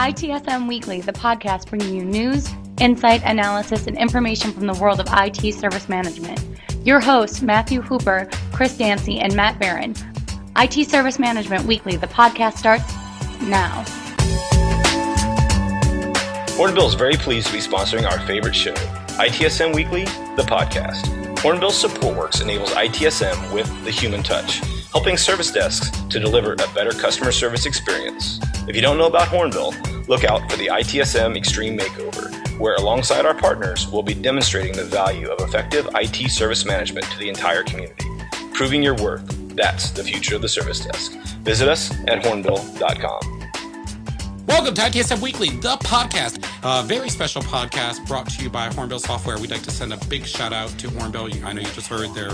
ITSM Weekly, the podcast bringing you news, insight, analysis, and information from the world of IT service management. Your hosts, Matthew Hooper, Chris Dancy, and Matt Barron. IT Service Management Weekly, the podcast starts now. Hornbill is very pleased to be sponsoring our favorite show, ITSM Weekly, the podcast. Hornbill's SupportWorks enables ITSM with the human touch, helping service desks to deliver a better customer service experience. If you don't know about Hornbill, look out for the ITSM Extreme Makeover, where alongside our partners, we'll be demonstrating the value of effective IT service management to the entire community. Proving your worth, that's the future of the service desk. Visit us at hornbill.com. Welcome to ITSM Weekly, the podcast. A very special podcast brought to you by Hornbill Software. We'd like to send a big shout out to Hornbill. I know you just heard their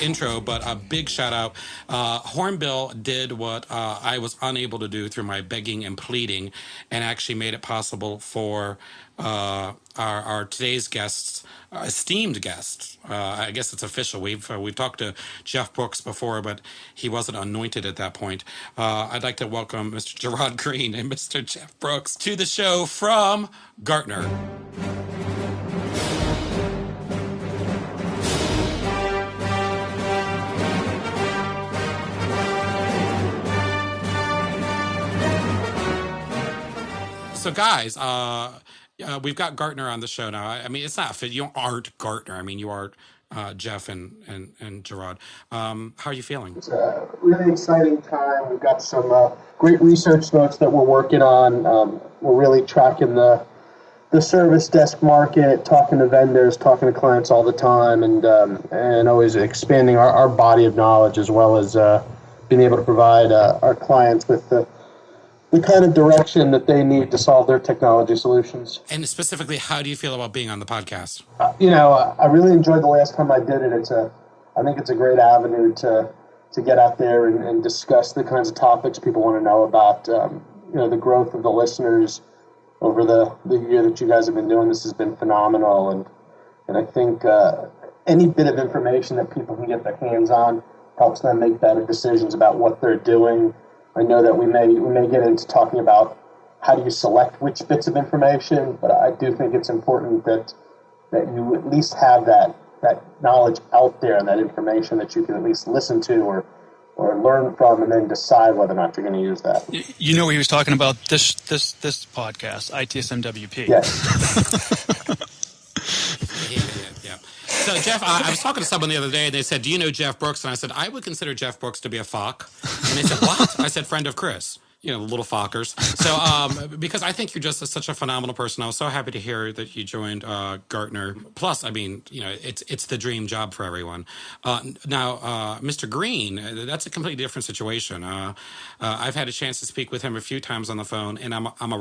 intro, but a big shout out. Hornbill did what I was unable to do through my begging and pleading, and actually made it possible for our today's guests, esteemed guests. I guess it's official. We've talked to Jeff Brooks before, but he wasn't anointed at that point. I'd like to welcome Mr. Gerard Green and Mr. Jeff Brooks to the show from Gartner. So guys, we've got Gartner on the show now. I mean, it's not, you aren't Gartner. I mean, you are Jeff and Gerard. How are you feeling? It's a really exciting time. We've got some great research notes that we're working on. We're really tracking the service desk market, talking to vendors, talking to clients all the time, and always expanding our body of knowledge, as well as being able to provide our clients with the kind of direction that they need to solve their technology solutions. And specifically, how do you feel about being on the podcast? I really enjoyed the last time I did it. I think it's a great avenue to get out there and discuss the kinds of topics people want to know about. The growth of the listeners over the year that you guys have been doing this has been phenomenal. And I think any bit of information that people can get their hands on helps them make better decisions about what they're doing. I know that we may get into talking about how do you select which bits of information, but I do think it's important that you at least have that knowledge out there, that information that you can at least listen to or learn from, and then decide whether or not you're going to use that. You know, he was talking about this podcast, ITSMWP. Yes. Yeah. So, Jeff, I was talking to someone the other day, and they said, do you know Jeff Brooks? And I said, I would consider Jeff Brooks to be a Fock. And they said, what? I said, friend of Chris. The little Fockers. So, because I think you're just such a phenomenal person. I was so happy to hear that you joined Gartner. Plus, I mean, it's the dream job for everyone. Now, Mr. Green, that's a completely different situation. I've had a chance to speak with him a few times on the phone, and I'm a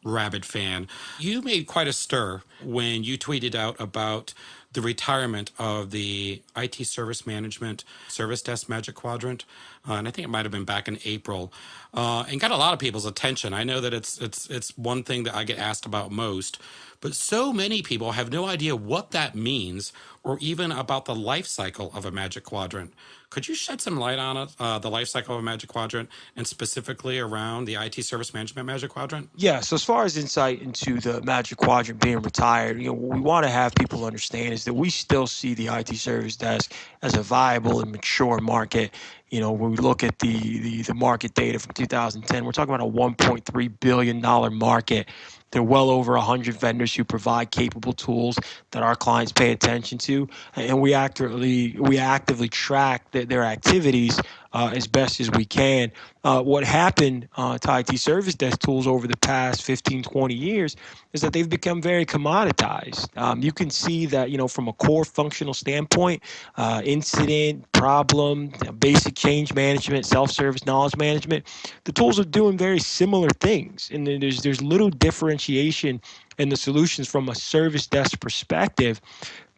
rabid fan. You made quite a stir when you tweeted out about the retirement of the IT service management service desk Magic Quadrant, and I think it might have been back in April, and got a lot of people's attention. I know that it's one thing that I get asked about most, but so many people have no idea what that means or even about the life cycle of a Magic Quadrant. Could you shed some light on it, the life cycle of a Magic Quadrant, and specifically around the IT Service Management Magic Quadrant? Yeah, so as far as insight into the Magic Quadrant being retired, what we want to have people understand is that we still see the IT Service Desk as a viable and mature market. When we look at the market data from 2010, we're talking about a $1.3 billion market. There are well over 100 vendors who provide capable tools that our clients pay attention to, and we actively track their activities as best as we can. What happened to IT service desk tools over the past 15, 20 years is that they've become very commoditized. You can see that, from a core functional standpoint, incident, problem, basic change management, self-service knowledge management, the tools are doing very similar things. And then there's little differentiation in the solutions from a service desk perspective.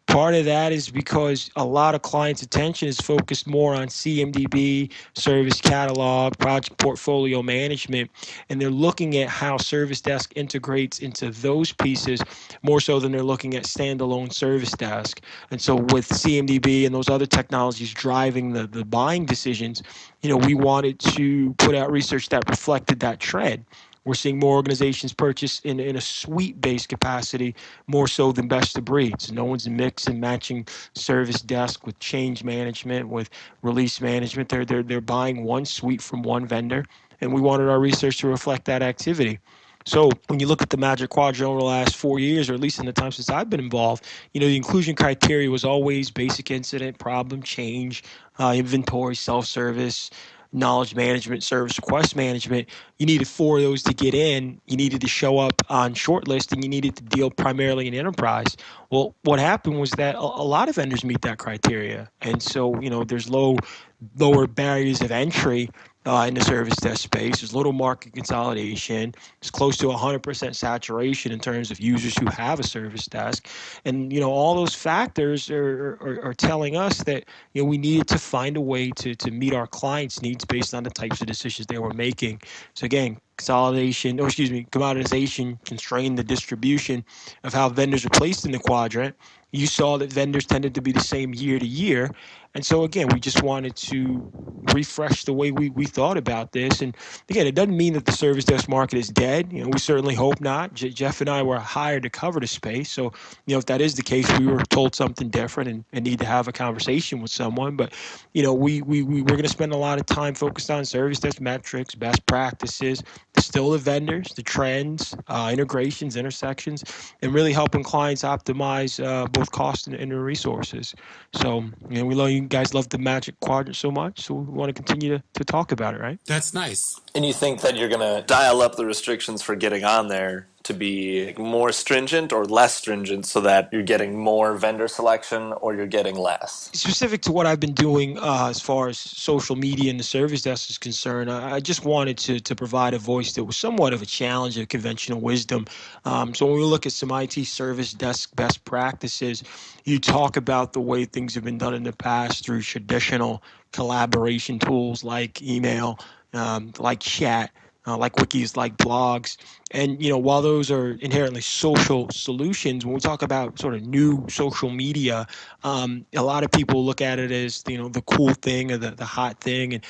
Part of that is because a lot of clients' attention is focused more on CMDB, service catalog, project portfolio management, and they're looking at how Service Desk integrates into those pieces more so than they're looking at standalone Service Desk. And so with CMDB and those other technologies driving the buying decisions, we wanted to put out research that reflected that trend. We're seeing more organizations purchase in a suite-based capacity more so than best of breed. So no one's mix and matching service desk with change management, with release management. They're buying one suite from one vendor, and we wanted our research to reflect that activity. So when you look at the Magic Quadrant over the last 4 years, or at least in the time since I've been involved, the inclusion criteria was always basic incident, problem, change, inventory, self-service, knowledge management, service request management. You needed 4 of those to get in. You needed to show up on shortlist, and you needed to deal primarily in enterprise. Well, what happened was that a lot of vendors meet that criteria, and so there's lower barriers of entry in the service desk space. There's little market consolidation. It's close to 100% saturation in terms of users who have a service desk. And, all those factors are telling us that, we needed to find a way to meet our clients' needs based on the types of decisions they were making. So again, commoditization constrained the distribution of how vendors are placed in the quadrant. You saw that vendors tended to be the same year to year. And so, again, we just wanted to refresh the way we thought about this. And, again, it doesn't mean that the service desk market is dead. We certainly hope not. Jeff and I were hired to cover the space. So, if that is the case, we were told something different and need to have a conversation with someone. But, we're going to spend a lot of time focused on service desk metrics, best practices, still the vendors, the trends, integrations, intersections, and really helping clients optimize both cost and resources. So, we love you guys love the Magic Quadrant so much, so we want to continue to talk about it, right? That's nice. And you think that you're going to dial up the restrictions for getting on there to be more stringent or less stringent so that you're getting more vendor selection or you're getting less? Specific to what I've been doing as far as social media and the service desk is concerned, I just wanted to provide a voice that was somewhat of a challenge of conventional wisdom. So when we look at some IT service desk best practices, you talk about the way things have been done in the past through traditional collaboration tools like email, like chat, like wikis, like blogs. And, while those are inherently social solutions, when we talk about sort of new social media, a lot of people look at it as, the cool thing or the hot thing. And,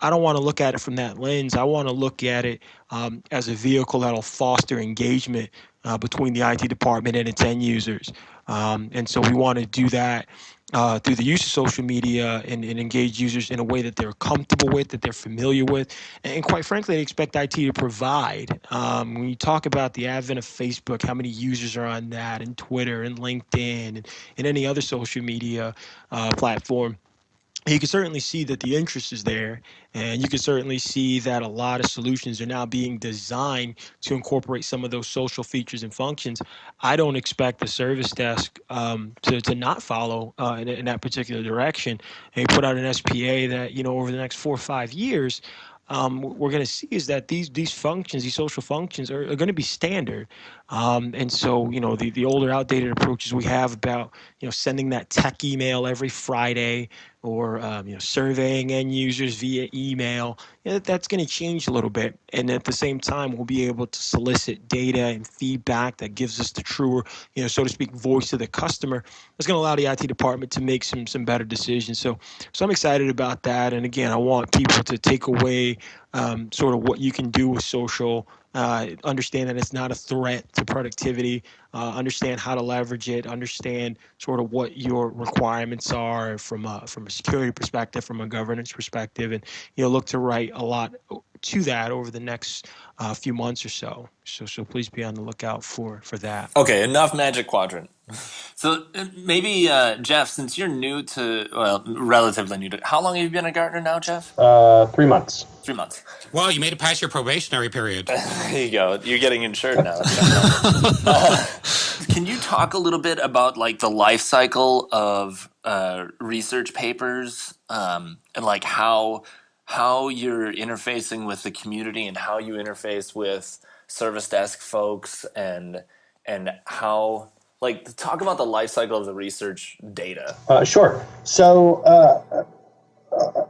I don't want to look at it from that lens. I want to look at it as a vehicle that'll foster engagement between the IT department and its end users. And so we want to do that through the use of social media and engage users in a way that they're comfortable with, that they're familiar with, and quite frankly, they expect IT to provide. When you talk about the advent of Facebook, how many users are on that, and Twitter, and LinkedIn, and any other social media platform, you can certainly see that the interest is there, and you can certainly see that a lot of solutions are now being designed to incorporate some of those social features and functions. I don't expect the service desk to not follow in that particular direction. And we put out an SPA that, over the next 4 or 5 years, we're going to see is that these functions, these social functions, are going to be standard. And so, the older, outdated approaches we have about, sending that tech email every Friday, or surveying end users via email, that's going to change a little bit. And at the same time, we'll be able to solicit data and feedback that gives us the truer, so to speak, voice of the customer. That's going to allow the IT department to make some better decisions. So I'm excited about that. And again, I want people to take away sort of what you can do with social. Understand that it's not a threat to productivity, understand how to leverage it, understand sort of what your requirements are from a security perspective, from a governance perspective, and look to write a lot to that over the next few months or so. So please be on the lookout for that. Okay, enough Magic Quadrant. So maybe, Jeff, since you're relatively new to, how long have you been at Gartner now, Jeff? 3 months. 3 months. Well, you made it past your probationary period. There you go. You're getting insured now. Can you talk a little bit about like the life cycle of research papers and like how you're interfacing with the community and how you interface with service desk folks and how, like, talk about the life cycle of the research data. Sure. So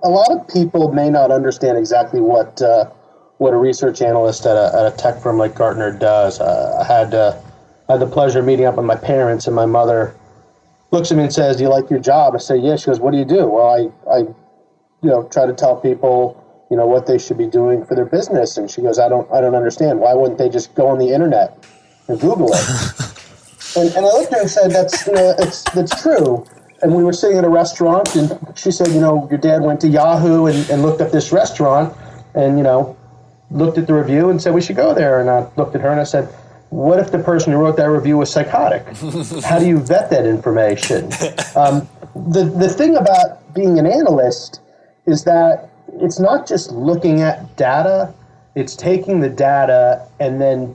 a lot of people may not understand exactly what a research analyst at a tech firm like Gartner does. I had the pleasure of meeting up with my parents, and my mother looks at me and says, "Do you like your job?" I say, "Yeah." She goes, "What do you do?" Well, I try to tell people, what they should be doing for their business. And she goes, I don't understand. Why wouldn't they just go on the internet and Google it? And I looked at her and said, that's true. And we were sitting at a restaurant, and she said, your dad went to Yahoo and looked up this restaurant and, looked at the review and said we should go there. And I looked at her and I said, what if the person who wrote that review was psychotic? How do you vet that information? The thing about being an analyst is that it's not just looking at data, it's taking the data and then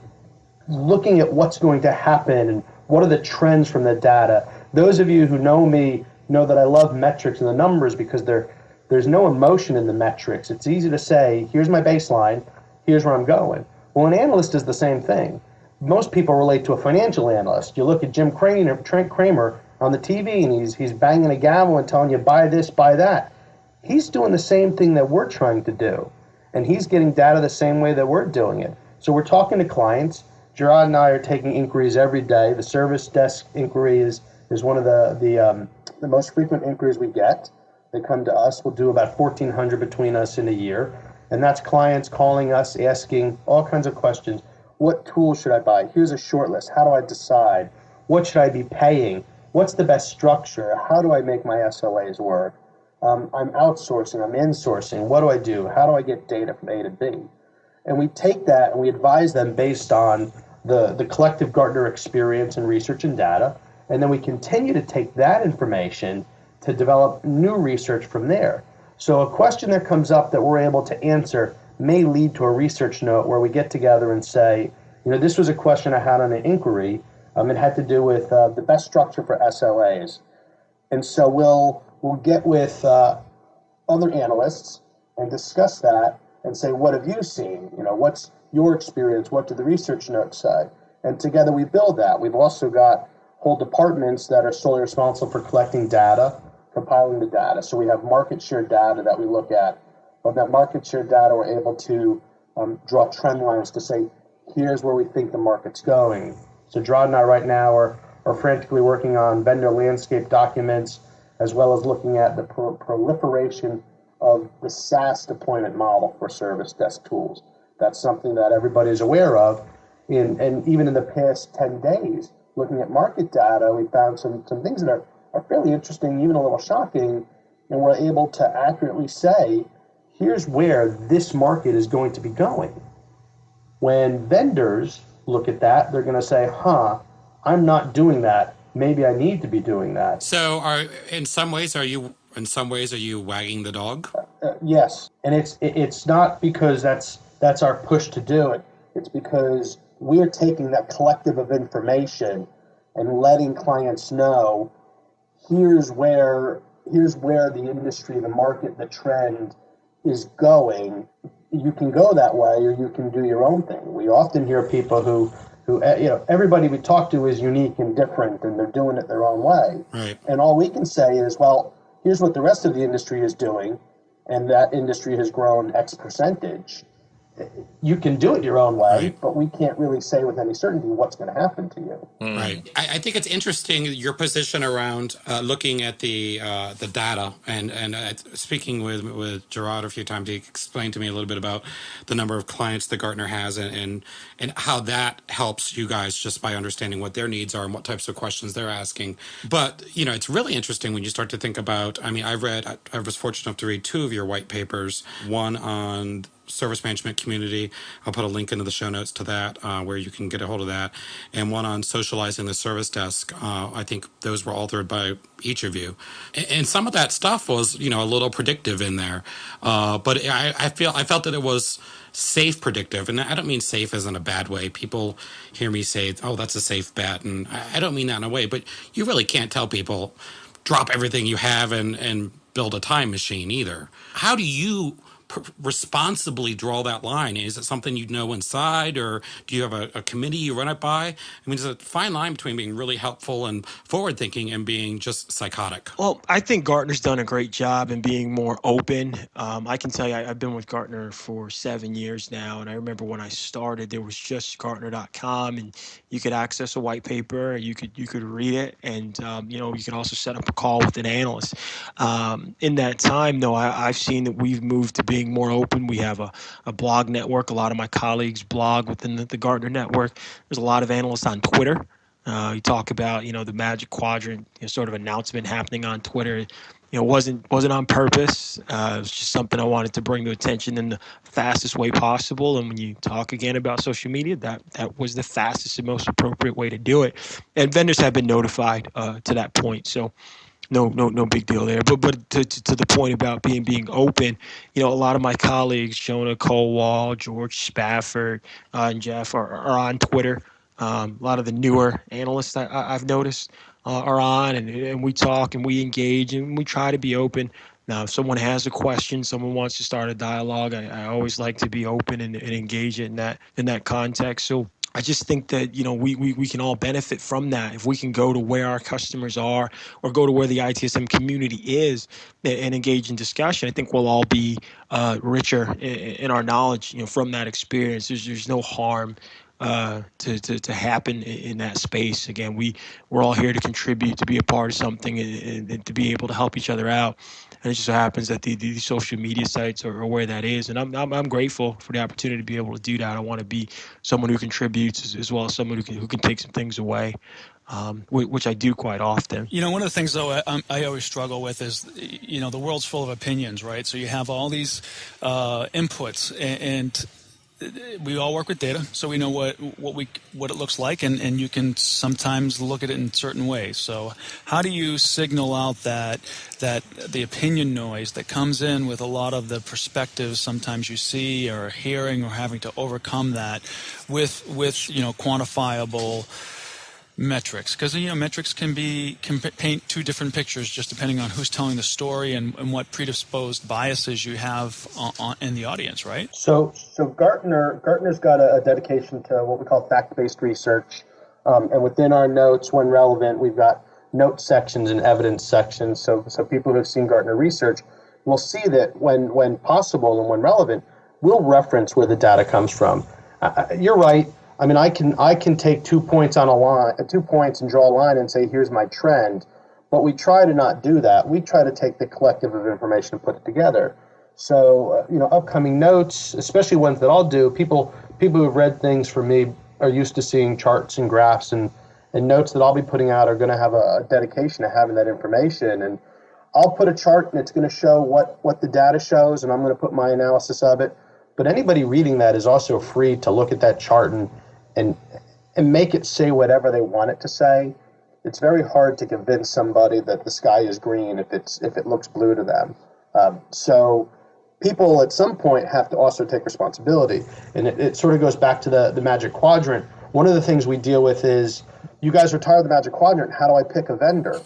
looking at what's going to happen and what are the trends from the data. Those of you who know me know that I love metrics and the numbers because there's no emotion in the metrics. It's easy to say, here's my baseline, here's where I'm going. Well, an analyst is the same thing. Most people relate to a financial analyst. You look at Jim Cramer on the TV and he's banging a gavel and telling you, buy this, buy that. He's doing the same thing that we're trying to do. And he's getting data the same way that we're doing it. So we're talking to clients. Gerard and I are taking inquiries every day. The service desk inquiry is one of the most frequent inquiries we get. They come to us. We'll do about 1,400 between us in a year. And that's clients calling us, asking all kinds of questions. What tools should I buy? Here's a short list. How do I decide? What should I be paying? What's the best structure? How do I make my SLAs work? I'm outsourcing. I'm insourcing. What do I do? How do I get data from A to B? And we take that and we advise them based on the collective Gartner experience and research and data. And then we continue to take that information to develop new research from there. So a question that comes up that we're able to answer may lead to a research note where we get together and say, this was a question I had on an inquiry. It had to do with the best structure for SLAs. And so we'll get with other analysts and discuss that and say, what have you seen? What's your experience? What do the research notes say? And together we build that. We've also got whole departments that are solely responsible for collecting data, compiling the data. So we have market share data that we look at. From that market share data, we're able to draw trend lines to say, here's where we think the market's going. So Gerard and I right now are frantically working on vendor landscape documents, as well as looking at the proliferation of the SaaS deployment model for service desk tools. That's something that everybody is aware of. And even in the past 10 days, looking at market data, we found some things that are fairly interesting, even a little shocking, and we're able to accurately say, here's where this market is going to be going. When vendors look at that, they're going to say, I'm not doing that. Maybe I need to be doing that. So in some ways are you wagging the dog? Yes. And it's not because that's our push to do it. It's because we're taking that collective of information and letting clients know, here's where the industry, the market, the trend is going. You can go that way or you can do your own thing. We often hear people who everybody we talk to is unique and different and they're doing it their own way. Right. And all we can say is, well, here's what the rest of the industry is doing, and that industry has grown X percentage. You can do it your own way, right, but we can't really say with any certainty what's going to happen to you. Right. I think it's interesting your position around looking at the data and speaking with Gerard a few times. He explained to me a little bit about the number of clients that Gartner has and how that helps you guys just by understanding what their needs are and what types of questions they're asking. But it's really interesting when you start to think about. I mean, I was fortunate enough to read two of your white papers. One on service management community. I'll put a link into the show notes to that where you can get a hold of that. And one on socializing the service desk. I think those were authored by each of you. And some of that stuff was, a little predictive in there. But I felt that it was safe predictive. And I don't mean safe as in a bad way. People hear me say, oh, that's a safe bet. And I don't mean that in a way. But you really can't tell people, drop everything you have and build a time machine either. How do you responsibly draw that line? Is it something you know inside, or do you have a committee you run it by? I mean, there's a fine line between being really helpful and forward-thinking and being just psychotic. Well, I think Gartner's done a great job in being more open. I can tell you, I've been with Gartner for 7 years now, and I remember when I started, there was just Gartner.com, and you could access a white paper, you could read it, and you could also set up a call with an analyst. In that time, though, I've seen that we've moved to being being more open. We have a blog network. A lot of my colleagues blog within the Gartner network. There's a lot of analysts on Twitter. You talk about, the Magic Quadrant, sort of announcement happening on Twitter. Wasn't on purpose. It was just something I wanted to bring to attention in the fastest way possible. And when you talk again about social media, that was the fastest and most appropriate way to do it. And vendors have been notified to that point. So no big deal there. But to the point about being open, a lot of my colleagues, Jonah Colwall, George Spafford, and Jeff are on Twitter. A lot of the newer analysts I've noticed are on, and we talk and we engage and we try to be open. Now, if someone has a question, someone wants to start a dialogue, I always like to be open and engage in that context. So I just think that, we can all benefit from that. If we can go to where our customers are or go to where the ITSM community is and engage in discussion, I think we'll all be richer in our knowledge, from that experience. There's no harm to happen in that space. Again, we're all here to contribute, to be a part of something, and to be able to help each other out. And it just so happens that the social media sites are where that is, and I'm grateful for the opportunity to be able to do that. I want to be someone who contributes as well as someone who can take some things away, which I do quite often. One of the things, though, I always struggle with is, the world's full of opinions, right? So you have all these inputs, and we all work with data, so we know what it looks like, and you can sometimes look at it in certain ways. So how do you signal out that the opinion noise that comes in with a lot of the perspectives sometimes you see or hearing or having to overcome that with quantifiable metrics? Because metrics can paint two different pictures just depending on who's telling the story and what predisposed biases you have in the audience, right? So Gartner's got a dedication to what we call fact-based research, and within our notes, when relevant, we've got note sections and evidence sections. So people who have seen Gartner research will see that when possible and when relevant, we'll reference where the data comes from. You're right. I mean, I can take 2 points on a line, 2 points, and draw a line and say, here's my trend. But we try to not do that. We try to take the collective of information and put it together. So, upcoming notes, especially ones that I'll do, people who have read things from me are used to seeing charts and graphs, and notes that I'll be putting out are going to have a dedication to having that information. And I'll put a chart and it's going to show what the data shows, and I'm going to put my analysis of it. But anybody reading that is also free to look at that chart and make it say whatever they want it to say. It's very hard to convince somebody that the sky is green if it looks blue to them. So people at some point have to also take responsibility. And it sort of goes back to the Magic Quadrant. One of the things we deal with is, you guys are tired of the Magic Quadrant. How do I pick a vendor?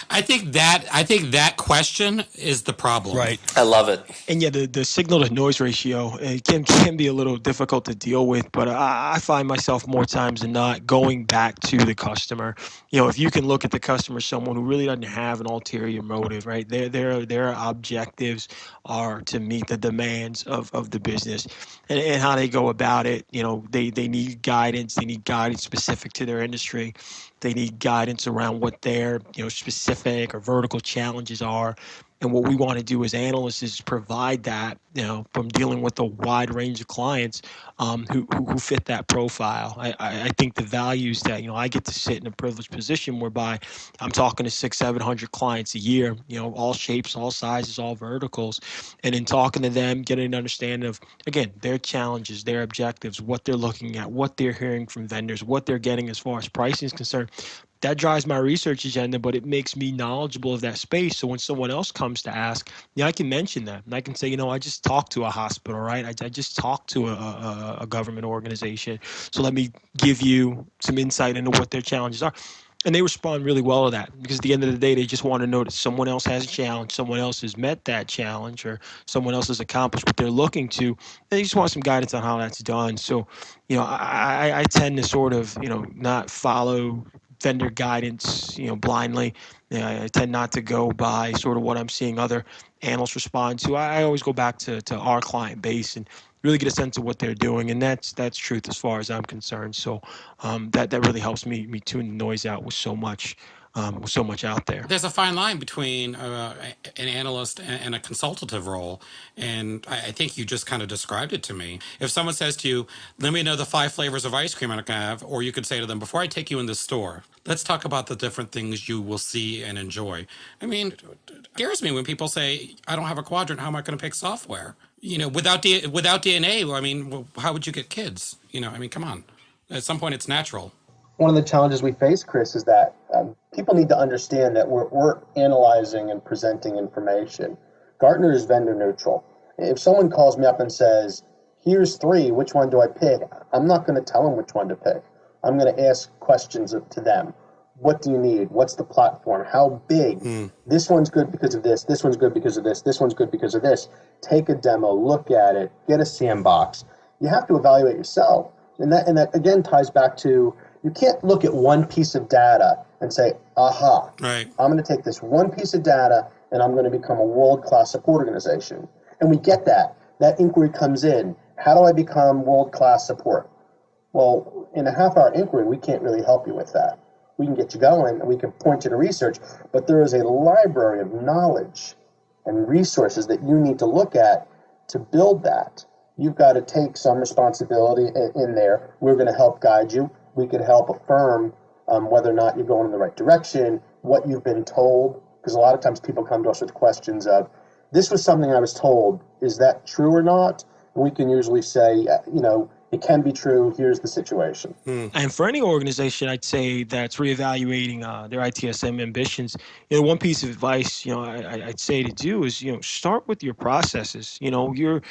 I think that question is the problem. Right. I love it. And yeah, the signal to noise ratio, it can be a little difficult to deal with, but I find myself more times than not going back to the customer. If you can look at the customer, someone who really doesn't have an ulterior motive, right? Their objectives are to meet the demands of the business, and how they go about it. They need guidance. They need guidance specific to their industry. They need guidance around what their specific or vertical challenges are. And what we want to do as analysts is provide that, from dealing with a wide range of clients who fit that profile. I think the values that, I get to sit in a privileged position whereby I'm talking to 600-700 clients a year, all shapes, all sizes, all verticals. And in talking to them, getting an understanding of, again, their challenges, their objectives, what they're looking at, what they're hearing from vendors, what they're getting as far as pricing is concerned. That drives my research agenda, but it makes me knowledgeable of that space. So when someone else comes to ask, I can mention that. And I can say, I just talked to a hospital, right? I just talked to a government organization. So let me give you some insight into what their challenges are. And they respond really well to that, because at the end of the day, they just want to know that someone else has a challenge, someone else has met that challenge, or someone else has accomplished what they're looking to. And they just want some guidance on how that's done. So, I tend to sort of, not follow vendor guidance, blindly. I tend not to go by sort of what I'm seeing other analysts respond to. I always go back to our client base and really get a sense of what they're doing, and that's truth as far as I'm concerned. So that really helps me tune the noise out with so much so much out there. There's a fine line between an analyst and a consultative role, and I think you just kind of described it to me. If someone says to you, let me know the 5 flavors of ice cream I can have, or you could say to them, before I take you in the store, let's talk about the different things you will see and enjoy. I mean, it scares me when people say, I don't have a quadrant, how am I going to pick software? Without DNA, I mean, how would you get kids? I mean, come on. At some point, it's natural. One of the challenges we face, Chris, is that people need to understand that we're analyzing and presenting information. Gartner is vendor neutral. If someone calls me up and says, here's 3, which one do I pick? I'm not going to tell them which one to pick. I'm going to ask questions to them. What do you need? What's the platform? How big? This one's good because of this. This one's good because of this. This one's good because of this. Take a demo, look at it, get a sandbox. You have to evaluate yourself. And that again ties back to, you can't look at one piece of data and say, aha, right. I'm going to take this one piece of data and I'm going to become a world-class support organization. And we get that. That inquiry comes in. How do I become world-class support? Well, in a half-hour inquiry, we can't really help you with that. We can get you going and we can point you to research, but there is a library of knowledge and resources that you need to look at to build that. You've got to take some responsibility in there. We're going to help guide you. We can help affirm whether or not you're going in the right direction, what you've been told, because a lot of times people come to us with questions of, this was something I was told, is that true or not? And we can usually say, it can be true, here's the situation. And for any organization, I'd say that's reevaluating their ITSM ambitions, one piece of advice, I'd say to do is, start with your processes. Your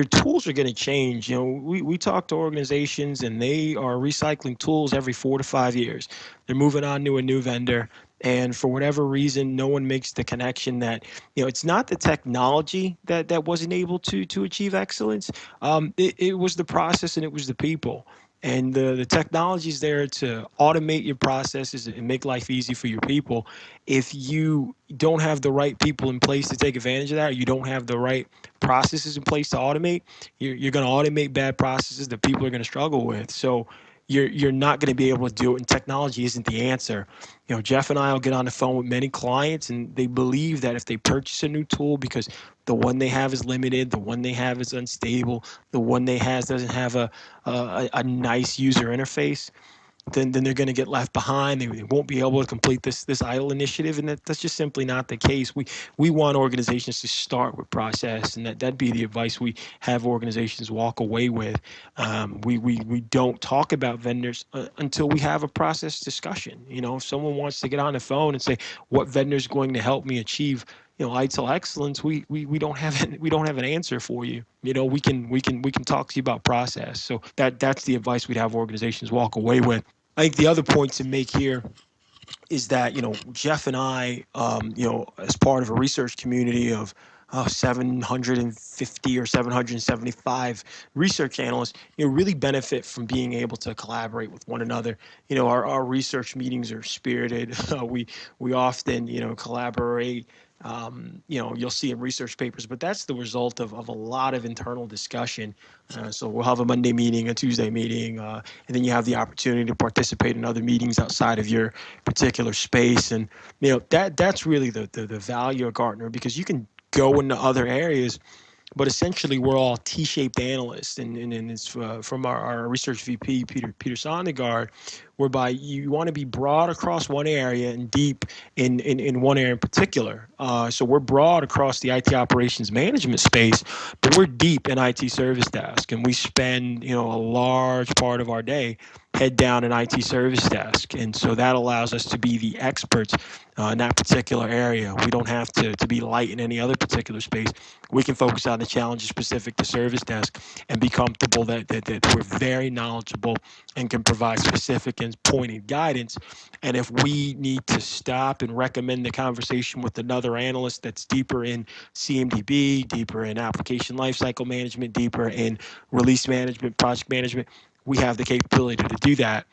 tools are going to change. We talk to organizations and they are recycling tools every 4 to 5 years. They're moving on to a new vendor. And for whatever reason, no one makes the connection that, it's not the technology that wasn't able to achieve excellence. It was the process and it was the people. And the technology is there to automate your processes and make life easy for your people. If you don't have the right people in place to take advantage of that, or you don't have the right processes in place to automate, you're going to automate bad processes that people are going to struggle with. So you're not going to be able to do it, and technology isn't the answer. Jeff and I will get on the phone with many clients, and they believe that if they purchase a new tool because the one they have is limited, the one they have is unstable, the one they have doesn't have a nice user interface, then they're going to get left behind. They won't be able to complete this IDLE initiative, and that's just simply not the case. We want organizations to start with process, and that'd be the advice we have organizations walk away with. We don't talk about vendors until we have a process discussion. If someone wants to get on the phone and say, what vendor is going to help me achieve ITIL excellence, we don't have an answer for you. We can talk to you about process. So that's the advice we'd have organizations walk away with. I think the other point to make here is that, Jeff and I, as part of a research community of 750 or 775 research analysts, really benefit from being able to collaborate with one another. Our research meetings are spirited. We often, collaborate. You'll see in research papers, but that's the result of a lot of internal discussion. So we'll have a Monday meeting, a Tuesday meeting, and then you have the opportunity to participate in other meetings outside of your particular space. And, that's really the value of Gartner, because you can go into other areas, but essentially we're all T-shaped analysts, and it's from our research VP, Peter Sondergaard, whereby you want to be broad across one area and deep in one area in particular. So we're broad across the IT operations management space, but we're deep in IT service desk, and we spend a large part of our day head down an IT service desk. And so that allows us to be the experts in that particular area. We don't have to be light in any other particular space. We can focus on the challenges specific to service desk and be comfortable that we're very knowledgeable and can provide specific and pointed guidance. And if we need to stop and recommend the conversation with another analyst that's deeper in CMDB, deeper in application lifecycle management, deeper in release management, project management, we have the capability to do that.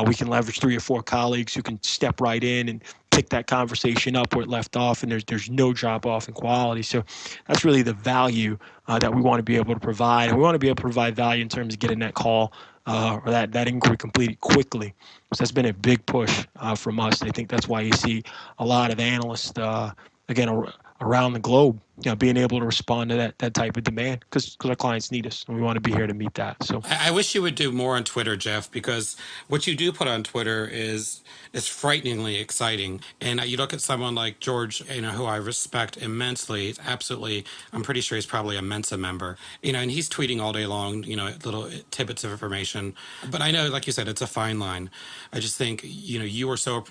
We can leverage 3 or 4 colleagues who can step right in and pick that conversation up where it left off, and there's no drop off in quality. So that's really the value that we want to be able to provide, and we want to be able to provide value in terms of getting that call or that inquiry completed quickly. So that's been a big push from us. I think that's why you see a lot of analysts again around the globe, being able to respond to that type of demand because our clients need us, and we want to be here to meet that. So I wish you would do more on Twitter, Jeff, because what you do put on Twitter is frighteningly exciting. And you look at someone like George, who I respect immensely. It's absolutely, I'm pretty sure he's probably a Mensa member, and he's tweeting all day long, little tidbits of information. But I know, like you said, it's a fine line. I just think, you are so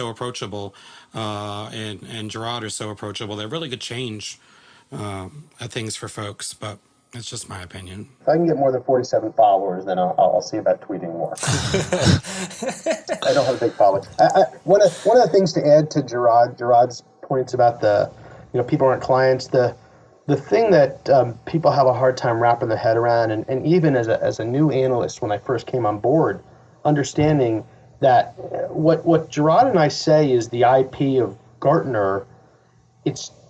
approachable, and Gerard is so approachable. They're really good change things for folks, but that's just my opinion. If I can get more than 47 followers, then I'll see about tweeting more. I don't have a big following. One of the things to add to Gerard's points about the, people aren't clients. The thing that people have a hard time wrapping their head around, and even as a new analyst when I first came on board, understanding that what Gerard and I say is the IP of Gartner.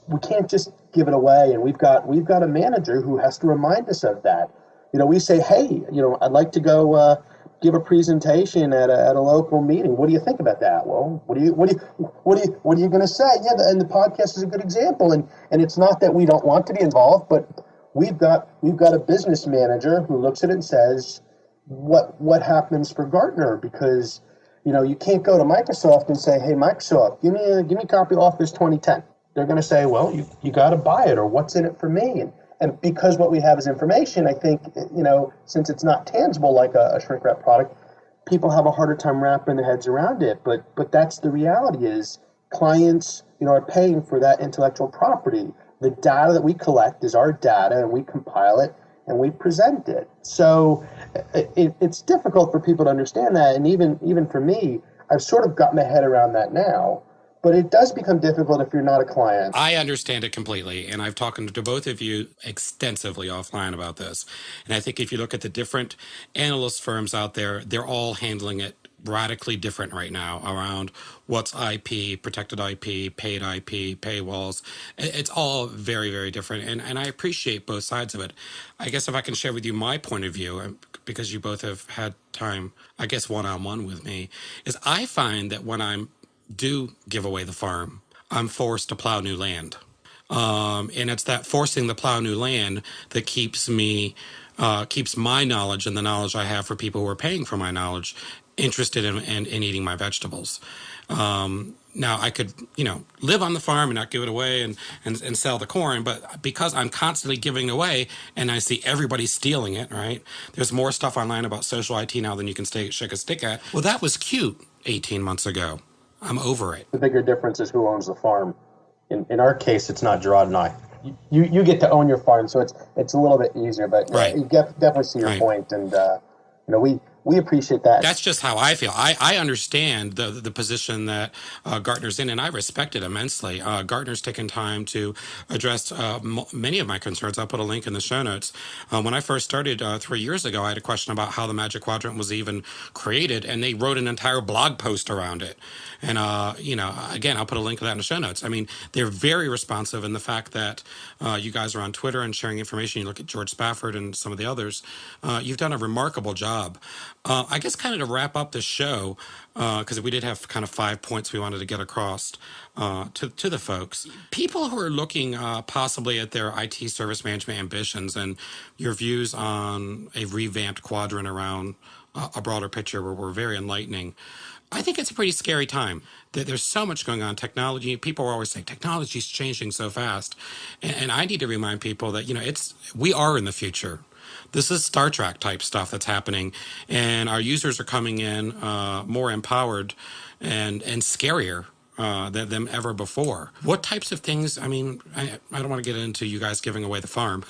We can't just give it away, and we've got a manager who has to remind us of that. We say, hey, I'd like to go give a presentation at a local meeting. What do you think about that? Well, what are you going to say? Yeah, and the podcast is a good example. And it's not that we don't want to be involved, but we've got a business manager who looks at it and says, what happens for Gartner? Because you can't go to Microsoft and say, hey, Microsoft, give me a copy of Office 2010. They're going to say, well, you got to buy it, or what's in it for me? And because what we have is information, I think, since it's not tangible like a shrink wrap product, people have a harder time wrapping their heads around it. But that's the reality is clients, are paying for that intellectual property. The data that we collect is our data, and we compile it and we present it. So it's difficult for people to understand that. And even for me, I've sort of got my head around that now. But it does become difficult if you're not a client. I understand it completely, and I've talked to both of you extensively offline about this. And I think if you look at the different analyst firms out there, they're all handling it radically different right now around what's IP, protected IP, paid IP, paywalls. It's all very, very different, and I appreciate both sides of it. I guess if I can share with you my point of view, because you both have had time, I guess, one-on-one with me, is I find that when I'm do give away the farm, I'm forced to plow new land. And it's that forcing to plow new land that keeps my knowledge and the knowledge I have for people who are paying for my knowledge interested in eating my vegetables. Now I could, live on the farm and not give it away and sell the corn, but because I'm constantly giving away and I see everybody stealing it, right? There's more stuff online about social IT now than you can shake a stick at. Well, that was cute 18 months ago. I'm over it. The bigger difference is who owns the farm. In our case, it's not Gerard and I. You get to own your farm, so it's a little bit easier. But right. You definitely see your point, and we appreciate that. That's just how I feel. I understand the position that Gartner's in, and I respect it immensely. Gartner's taken time to address many of my concerns. I'll put a link in the show notes. When I first started 3 years ago, I had a question about how the Magic Quadrant was even created, and they wrote an entire blog post around it. And, again, I'll put a link to that in the show notes. I mean, they're very responsive in the fact that you guys are on Twitter and sharing information. You look at George Spafford and some of the others. You've done a remarkable job. I guess kind of to wrap up this show, because we did have kind of 5 points we wanted to get across to the folks. People who are looking possibly at their IT service management ambitions and your views on a revamped quadrant around a broader picture were very enlightening. I think it's a pretty scary time. There's so much going on. Technology, people are always saying technology's changing so fast. And I need to remind people that, we are in the future. This is Star Trek type stuff that's happening, and our users are coming in more empowered and scarier than ever before. What types of things? I mean, I don't want to get into you guys giving away the farm,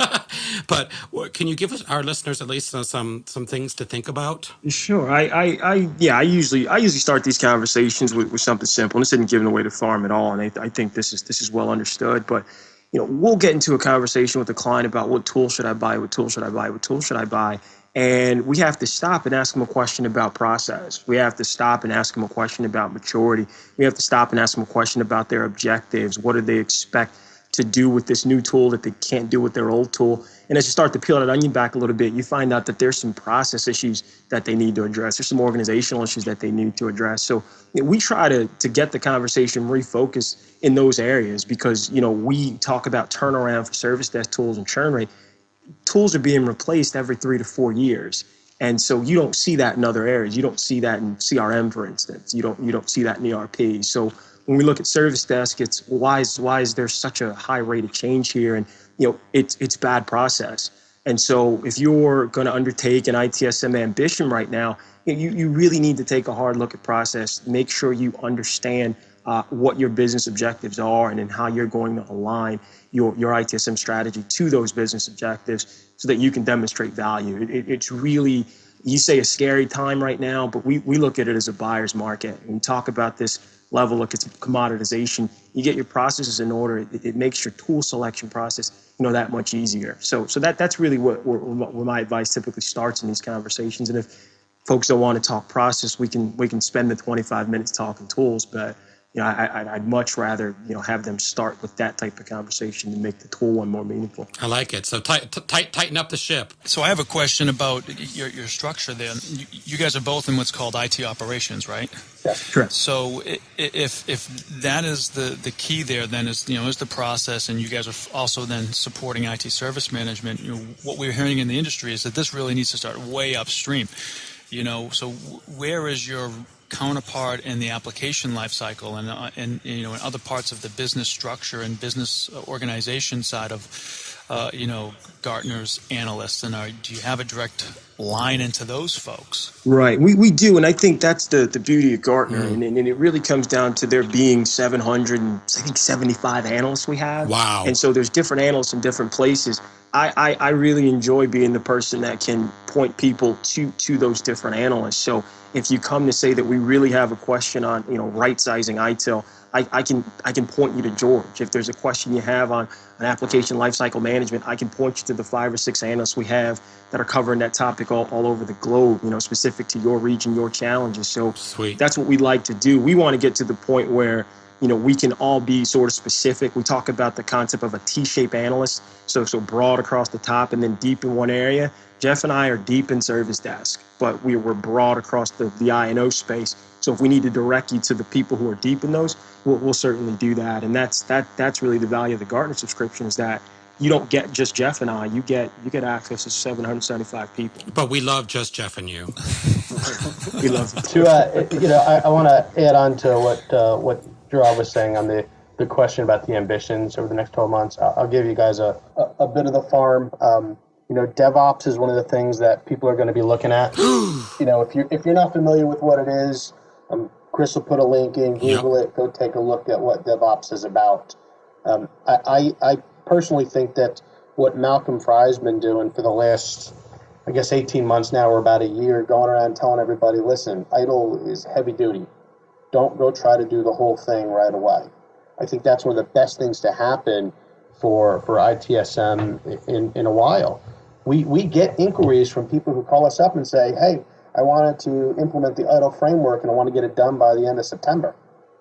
but can you give us our listeners at least some things to think about? Sure. I usually start these conversations with something simple. And this isn't giving away the farm at all, and I think this is well understood. But we'll get into a conversation with the client about what tool should I buy, what tool should I buy, what tool should I buy. And we have to stop and ask them a question about process. We have to stop and ask them a question about maturity. We have to stop and ask them a question about their objectives. What do they expect to do with this new tool that they can't do with their old tool? And as you start to peel that onion back a little bit, you find out that there's some process issues that they need to address. There's some organizational issues that they need to address. So we try to get the conversation refocused in those areas because, we talk about turnaround for service desk tools and churn rate. Tools are being replaced every 3 to 4 years. And so you don't see that in other areas. You don't see that in CRM, for instance. You don't see that in ERP. So when we look at service desk, it's why is there such a high rate of change here? And it's bad process. And so if you're going to undertake an ITSM ambition right now, you really need to take a hard look at process. Make sure you understand what your business objectives are and then how you're going to align your ITSM strategy to those business objectives so that you can demonstrate value. It's really, you say a scary time right now, but we look at it as a buyer's market. When we talk about this level of commoditization, you get your processes in order. It makes your tool selection process, that much easier. So that's really where my advice typically starts in these conversations. And if folks don't want to talk process, we can spend the 25 minutes talking tools, but I'd much rather, have them start with that type of conversation and make the tool one more meaningful. I like it. So tighten up the ship. So I have a question about your structure there. You guys are both in what's called IT operations, right? Yes, correct. So if that is the key there, then is the process, and you guys are also then supporting IT service management. What we're hearing in the industry is that this really needs to start way upstream. So where is your counterpart in the application lifecycle and in other parts of the business structure and business organization side of Gartner's analysts, and do you have a direct line into those folks? Right, we do, and I think that's the beauty of Gartner, and it really comes down to there being 775 analysts we have. Wow! And so there's different analysts in different places. I really enjoy being the person that can point people to those different analysts. So if you come to say that we really have a question on right sizing ITIL, I can point you to George. If there's a question you have on an application lifecycle management, I can point you to the 5 or 6 analysts we have that are covering that topic all over the globe, specific to your region, your challenges. So Sweet. That's what we like to do. We want to get to the point where we can all be sort of specific. We talk about the concept of a T-shaped analyst, so broad across the top and then deep in one area. Jeff and I are deep in service desk, but we're broad across the I&O space. So if we need to direct you to the people who are deep in those, we'll certainly do that. And that's really the value of the Gartner subscription, is that you don't get just Jeff and I. You get access to 775 people. But we love just Jeff and you. We love it. I want to add on to what Gerard was saying on the question about the ambitions over the next 12 months. I'll give you guys a bit of the farm. DevOps is one of the things that people are going to be looking at. If you're not familiar with what it is, Chris will put a link in, Google it, go take a look at what DevOps is about. I personally think that what Malcolm Fry's been doing for the last, 18 months now, or about a year, going around telling everybody, listen, ITIL is heavy duty. Don't go try to do the whole thing right away. I think that's one of the best things to happen for ITSM in a while. We get inquiries from people who call us up and say, hey, I wanted to implement the ITIL framework and I want to get it done by the end of September.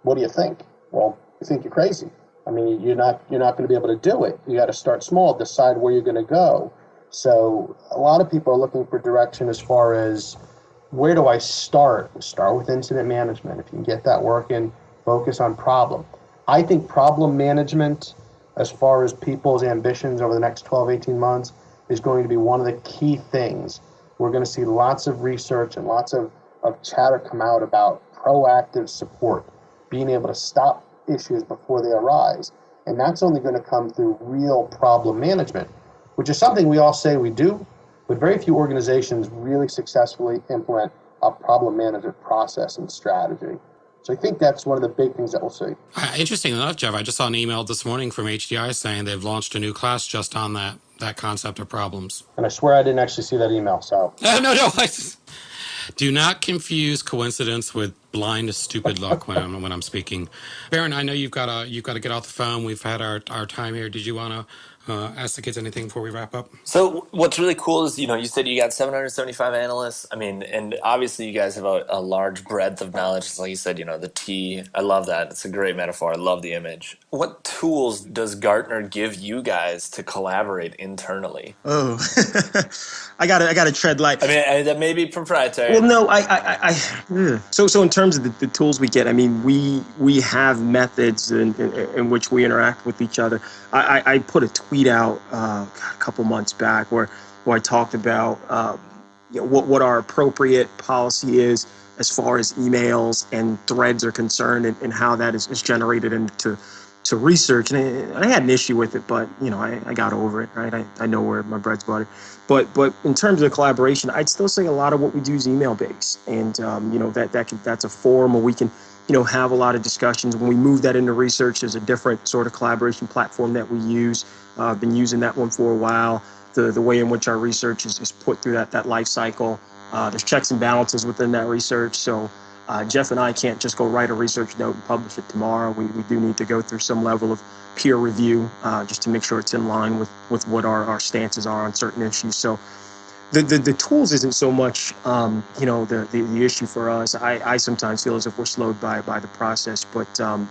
What do you think? Well, I think you're crazy. I mean, you're not going to be able to do it. You got to start small, decide where you're going to go. So a lot of people are looking for direction as far as, where do I start? Start with incident management. If you can get that working, focus on problem. I think problem management, as far as people's ambitions over the next 12, 18 months, is going to be one of the key things. We're going to see lots of research and lots of chatter come out about proactive support, being able to stop issues before they arise. And that's only going to come through real problem management, which is something we all say we do, but very few organizations really successfully implement a problem management process and strategy. So I think that's one of the big things that we'll see. Interesting enough, Jeff, I just saw an email this morning from HDI saying they've launched a new class just on that concept of problems. And I swear I didn't actually see that email, so. No. Do not confuse coincidence with blind, stupid luck when I'm speaking. Baron, I know you've got to get off the phone. We've had our time here. Did you want to ask the kids anything before we wrap up? So what's really cool is, you said you got 775 analysts. I mean, and obviously you guys have a large breadth of knowledge. Like you said, the T. I love that. It's a great metaphor. I love the image. What tools does Gartner give you guys to collaborate internally? Oh, I gotta tread light. I mean, that may be proprietary. Well, no, so in terms of the tools we get, I mean, we have methods in which we interact with each other. I put a tweet out a couple months back where I talked about what our appropriate policy is as far as emails and threads are concerned, and how that is generated into research. And I had an issue with it, but I got over it. Right, I know where my bread's buttered. But in terms of collaboration, I'd still say a lot of what we do is email based, and that's a forum where we can have a lot of discussions. When we move that into research, there's a different sort of collaboration platform that we use. I've been using that one for a while. The way in which our research is put through that life cycle. There's checks and balances within that research. So Jeff and I can't just go write a research note and publish it tomorrow. We do need to go through some level of peer review just to make sure it's in line with what our stances are on certain issues. So the tools isn't so much the issue for us. I sometimes feel as if we're slowed by the process, but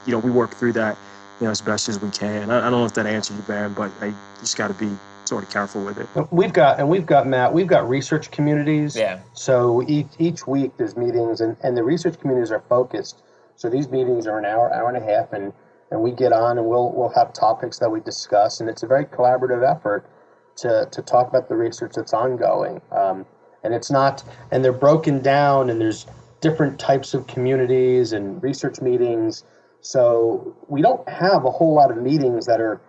we work through that as best as we can. I don't know if that answers you, Baron, but I just got to be sort of careful with it. We've got research communities. Yeah. So each week there's meetings, and the research communities are focused. So these meetings are an hour and a half, and we get on and we'll have topics that we discuss, and it's a very collaborative effort to talk about the research that's ongoing. And it's not, and they're broken down, and there's different types of communities and research meetings. So we don't have a whole lot of meetings that are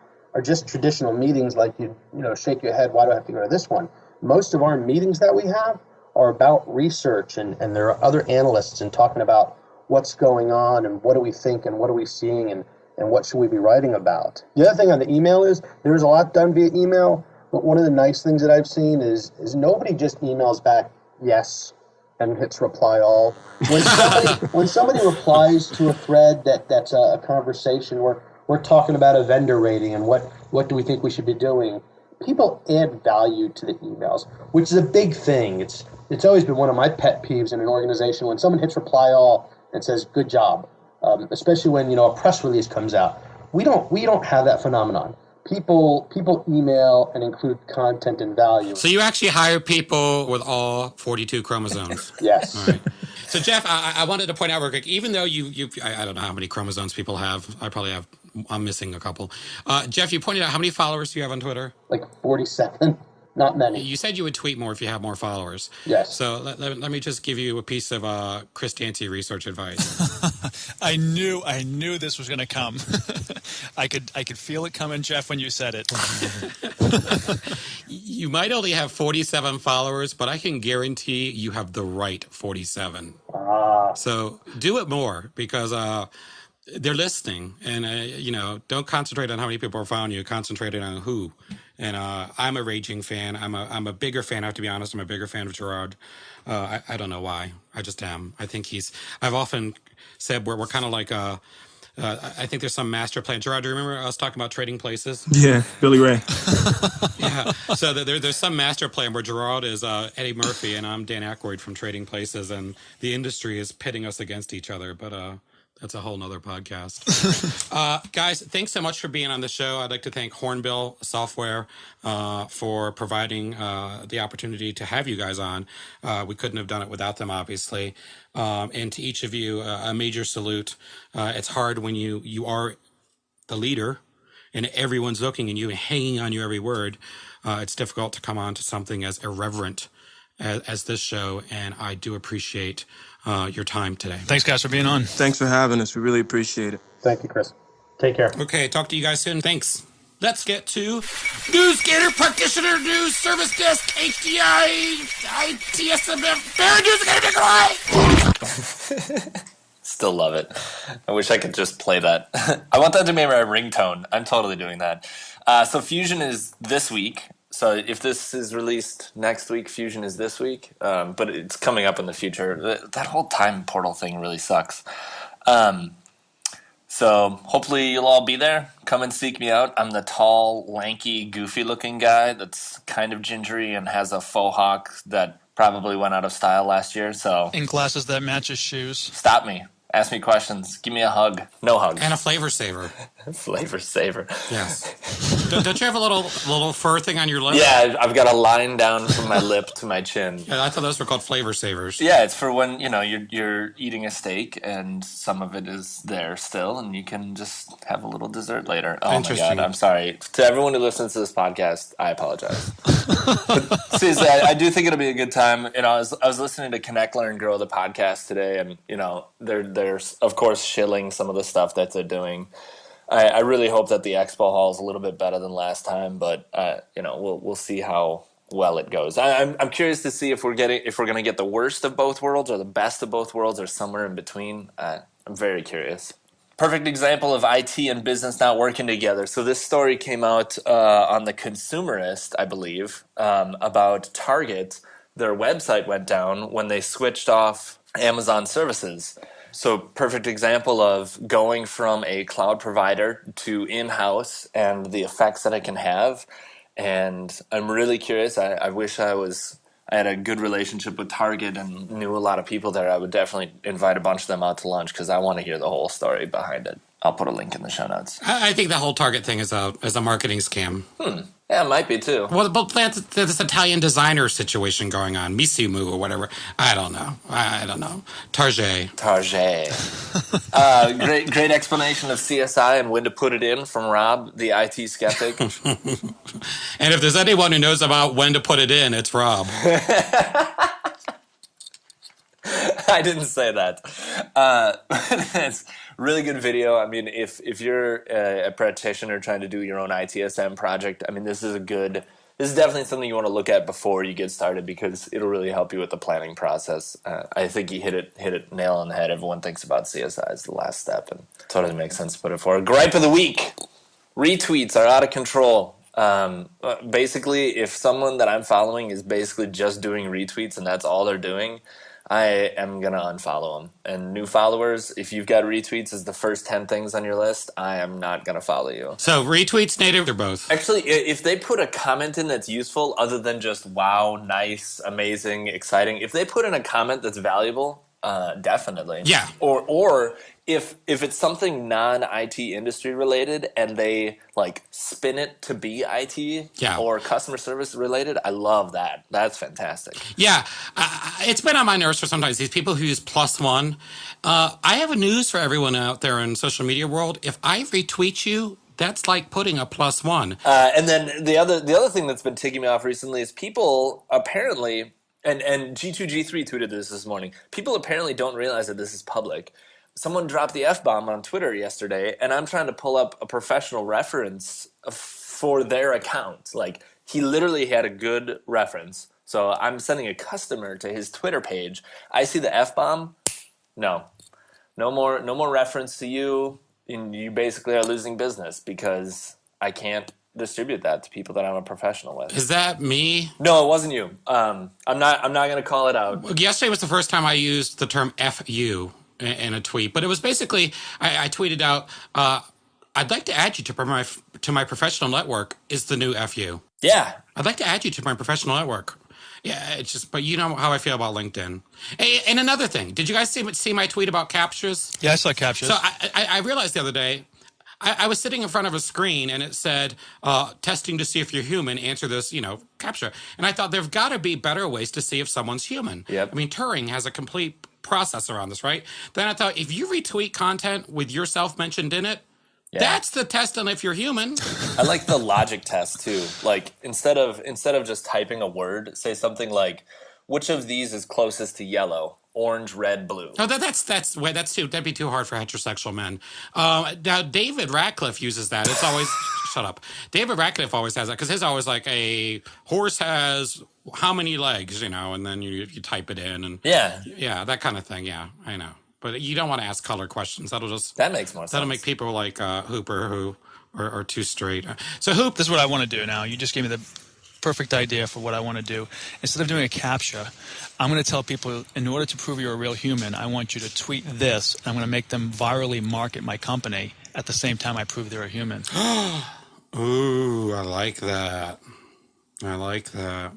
just traditional meetings like you shake your head, why do I have to go to this one? Most of our meetings that we have are about research, and there are other analysts and talking about what's going on and what do we think and what are we seeing and what should we be writing about. The other thing on the email is there's a lot done via email, but one of the nice things that I've seen is nobody just emails back yes and hits reply all. When somebody replies to a thread that's a conversation where we're talking about a vendor rating and what do we think we should be doing, people add value to the emails, which is a big thing. It's always been one of my pet peeves in an organization when someone hits reply all and says good job, especially when a press release comes out. We don't have that phenomenon. People email and include content and value. So you actually hire people with all 42 chromosomes. Yes. All right. So Jeff, I wanted to point out real quick, even though I don't know how many chromosomes people have. I'm missing a couple. Jeff, you pointed out how many followers do you have on Twitter? Like 47. Not many. You said you would tweet more if you have more followers. Yes. So let me just give you a piece of Chris Dancy research advice. I knew this was going to come. I could feel it coming, Jeff, when you said it. You might only have 47 followers, but I can guarantee you have the right 47. So do it more because they're listening, and don't concentrate on how many people are following you. Concentrate on who. And I'm a raging fan. I'm a bigger fan. I have to be honest. I'm a bigger fan of Gerard. I don't know why. I just am. I think I've often said we're kind of like I think there's some master plan. Gerard, do you remember us talking about trading places? Yeah, Billy Ray. Yeah. So there's some master plan where Gerard is Eddie Murphy and I'm Dan Aykroyd from Trading Places, and the industry is pitting us against each other. But that's a whole nother podcast. Guys, thanks so much for being on the show. I'd like to thank Hornbill Software for providing the opportunity to have you guys on. We couldn't have done it without them, obviously. And to each of you, a major salute. It's hard when you are the leader and everyone's looking at you and hanging on your every word. It's difficult to come on to something as irreverent as this show, and I do appreciate your time today. Thanks, guys, for being on. Thanks for having us. We really appreciate it. Thank you, Chris. Take care. Okay, talk to you guys soon. Thanks. Let's get to News Gator Practitioner News Service Desk HDI ITSM Fair News Gator. Still love it. I wish I could just play that. I want that to be my ringtone. I'm totally doing that. So Fusion is this week. So if this is released next week, Fusion is this week, but it's coming up in the future. That whole time portal thing really sucks. So hopefully you'll all be there. Come and seek me out. I'm the tall, lanky, goofy-looking guy that's kind of gingery and has a faux hawk that probably went out of style last year. So In glasses that match his shoes. stop me. Ask me questions. Give me a hug. No hugs. And a flavor saver. Flavor saver. Yes. Don't you have a little fur thing on your lip? Yeah, I've got a line down from my lip to my chin. Yeah, I thought those were called flavor savers. Yeah, it's for when you're eating a steak and some of it is there still, and you can just have a little dessert later. Oh my god, I'm sorry to everyone who listens to this podcast. I apologize. But seriously, I do think it'll be a good time. I was listening to Connect, Learn, Grow the podcast today, and they're of course shilling some of the stuff that they're doing. I really hope that the expo hall is a little bit better than last time, but we'll see how well it goes. I'm curious to see if we're going to get the worst of both worlds or the best of both worlds or somewhere in between. I'm very curious. Perfect example of IT and business not working together. So this story came out on the Consumerist, I believe, about Target. Their website went down when they switched off Amazon services. So perfect example of going from a cloud provider to in-house and the effects that it can have. And I'm really curious. I wish I had a good relationship with Target and knew a lot of people there. I would definitely invite a bunch of them out to lunch because I want to hear the whole story behind it. I'll put a link in the show notes. I think the whole Target thing is a marketing scam. Yeah, it might be too. Well, but this Italian designer situation going on, Misimu or whatever. I don't know. Target. Great explanation of CSI and when to put it in from Rob, the IT skeptic. And if there's anyone who knows about when to put it in, it's Rob. I didn't say that. It's really good video. I mean, if you're a practitioner trying to do your own ITSM project, I mean, this is definitely something you want to look at before you get started because it'll really help you with the planning process. I think you hit it nail on the head. Everyone thinks about CSI as the last step, and it totally makes sense to put it forward. Gripe of the week: retweets are out of control. Basically, if someone that I'm following is basically just doing retweets and that's all they're doing, I am going to unfollow them. And new followers, if you've got retweets as the first 10 things on your list, I am not going to follow you. So retweets, native, they're both. Actually, if they put a comment in that's useful, other than just wow, nice, amazing, exciting, if they put in a comment that's valuable, definitely. Yeah. Or if it's something non-IT industry related and they like spin it to be IT or customer service related, I love that. That's fantastic. Yeah. It's been on my nerves for sometimes, these people who use +1. I have a news for everyone out there in social media world. If I retweet you, that's like putting a +1. And then the other thing that's been ticking me off recently is people apparently, and G2G3 tweeted this morning, people apparently don't realize that this is public. Someone dropped the F-bomb on Twitter yesterday, and I'm trying to pull up a professional reference for their account. Like, he literally had a good reference. So I'm sending a customer to his Twitter page. I see the F-bomb. No more reference to you. And you basically are losing business because I can't distribute that to people that I'm a professional with. Is that me? No, it wasn't you. I'm not going to call it out. Yesterday was the first time I used the term "fu" in a tweet, but it was basically I tweeted out, "I'd like to add you to my professional network." Is the new "fu"? Yeah, I'd like to add you to my professional network. Yeah, it's just, but you know how I feel about LinkedIn. And another thing, did you guys see my tweet about captures? Yeah, I saw captures. So I realized the other day, I was sitting in front of a screen and it said, testing to see if you're human, answer this, captcha. And I thought there've got to be better ways to see if someone's human. Yep. I mean, Turing has a complete process around this, right? Then I thought if you retweet content with yourself mentioned in it, that's the test on if you're human. I like the logic test too. Like instead of just typing a word, say something like, "Which of these is closest to yellow? Orange, red, blue." Oh, that'd be too hard for heterosexual men. Now David Ratcliffe uses that. It's always shut up. David Ratcliffe always has that because his always like a horse has how many legs, and then you type it in and that kind of thing. Yeah, I know. But you don't want to ask color questions. That makes more sense. That'll make people like Hooper who are too straight. So Hoop, this is what I want to do now. You just gave me perfect idea for what I want to do. Instead of doing a CAPTCHA, I'm going to tell people, in order to prove you're a real human, I want you to tweet this. And I'm going to make them virally market my company at the same time I prove they're a human. Ooh, I like that. I like that.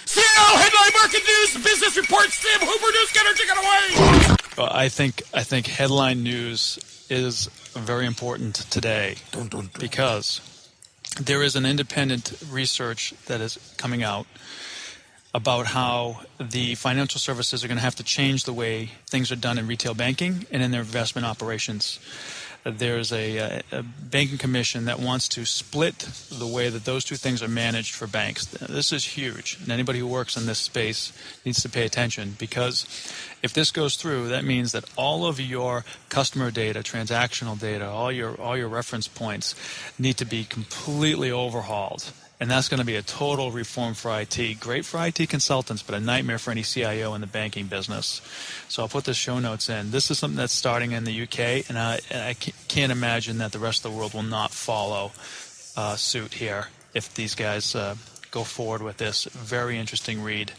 CNO Headline Market News Business Reports. Tim Hooper, News Getter, take it away. Well, I think headline news is very important today because there is an independent research that is coming out about how the financial services are going to have to change the way things are done in retail banking and in their investment operations. There's a banking commission that wants to split the way that those two things are managed for banks. This is huge, and anybody who works in this space needs to pay attention, because if this goes through, that means that all of your customer data, transactional data, all your reference points need to be completely overhauled. And that's going to be a total reform for IT. Great for IT consultants, but a nightmare for any CIO in the banking business. So I'll put the show notes in. This is something that's starting in the UK, and I can't imagine that the rest of the world will not follow suit here if these guys go forward with this. Very interesting read.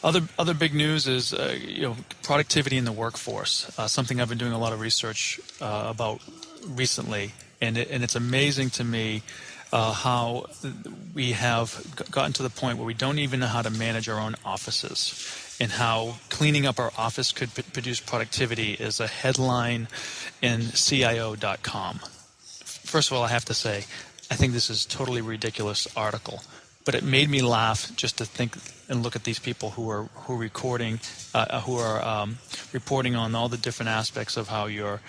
Other big news is productivity in the workforce. Something I've been doing a lot of research about recently, and it's amazing to me how we have gotten to the point where we don't even know how to manage our own offices, and how cleaning up our office could produce productivity is a headline in CIO.com. First of all, I have to say, I think this is a totally ridiculous article, but it made me laugh just to think and look at these people who are reporting on all the different aspects of how your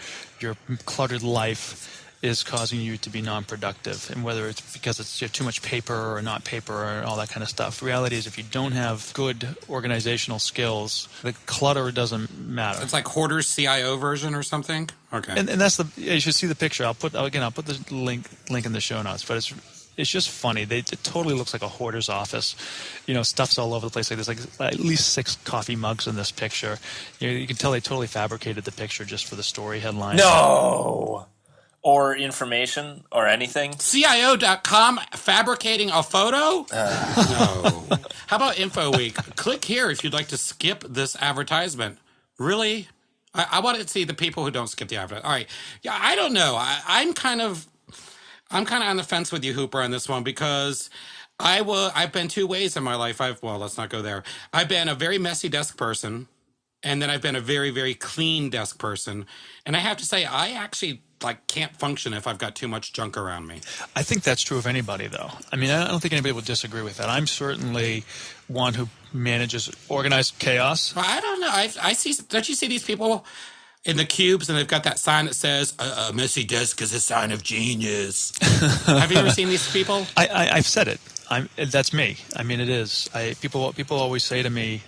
cluttered life is causing you to be non-productive, and whether it's because it's too much paper or not paper and all that kind of stuff. The reality is, if you don't have good organizational skills, the clutter doesn't matter. It's like Hoarder's CIO version or something? Okay. And that's you should see the picture. I'll put the link in the show notes, but it's just funny. It totally looks like a hoarder's office. Stuff's all over the place. Like there's at least 6 coffee mugs in this picture. You can tell they totally fabricated the picture just for the story headline. No. Or information or anything. CIO.com fabricating a photo? No. How about InfoWeek? Click here if you'd like to skip this advertisement. Really? I want to see the people who don't skip the advertisement. All right. Yeah, I don't know. I'm kind of on the fence with you, Hooper, on this one, because I've been 2 ways in my life. Let's not go there. I've been a very messy desk person, and then I've been a very, very clean desk person. And I have to say, I actually can't function if I've got too much junk around me. I think that's true of anybody, though. I mean, I don't think anybody would disagree with that. I'm certainly one who manages organized chaos. I don't know. I see. Don't you see these people in the cubes, and they've got that sign that says a messy desk is a sign of genius? Have you ever seen these people? I've said it. That's me. I mean, it is. People always say to me,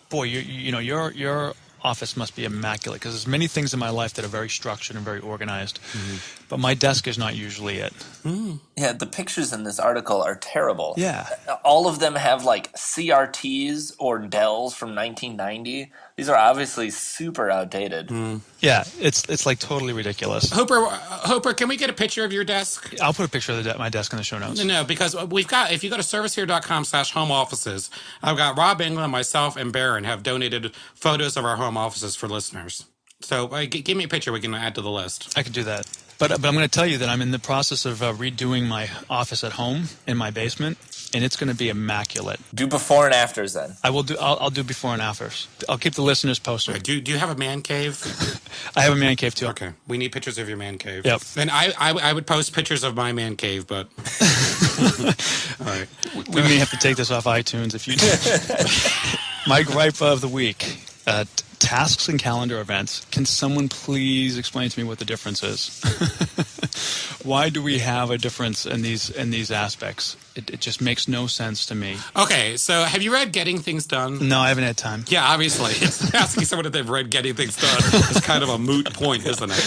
"Boy, your office must be immaculate," because there's many things in my life that are very structured and very organized. Mm-hmm. But my desk is not usually it. Mm. Yeah, the pictures in this article are terrible. Yeah. All of them have CRTs or Dells from 1990. These are obviously super outdated. Mm. Yeah, it's totally ridiculous. Hooper, can we get a picture of your desk? I'll put a picture of my desk in the show notes. No, because we've got, if you go to servicehere.com/home offices, I've got Rob England, myself, and Barron have donated photos of our home offices for listeners. So give me a picture we can add to the list. I can do that. But I'm going to tell you that I'm in the process of redoing my office at home in my basement, and it's going to be immaculate. Do before and afters then. I will do. I'll do before and afters. I'll keep the listeners posted. Right. Do you have a man cave? I have a man cave too. Okay, we need pictures of your man cave. Yep. And I would post pictures of my man cave, but all right. We may have to take this off iTunes if you do. My gripe of the week. Tasks and calendar events. Can someone please explain to me what the difference is? Why do we have a difference in these aspects? It just makes no sense to me. Okay, so have you read Getting Things Done? No, I haven't had time. Yeah, obviously. Asking someone if they've read Getting Things Done is kind of a moot point, isn't it?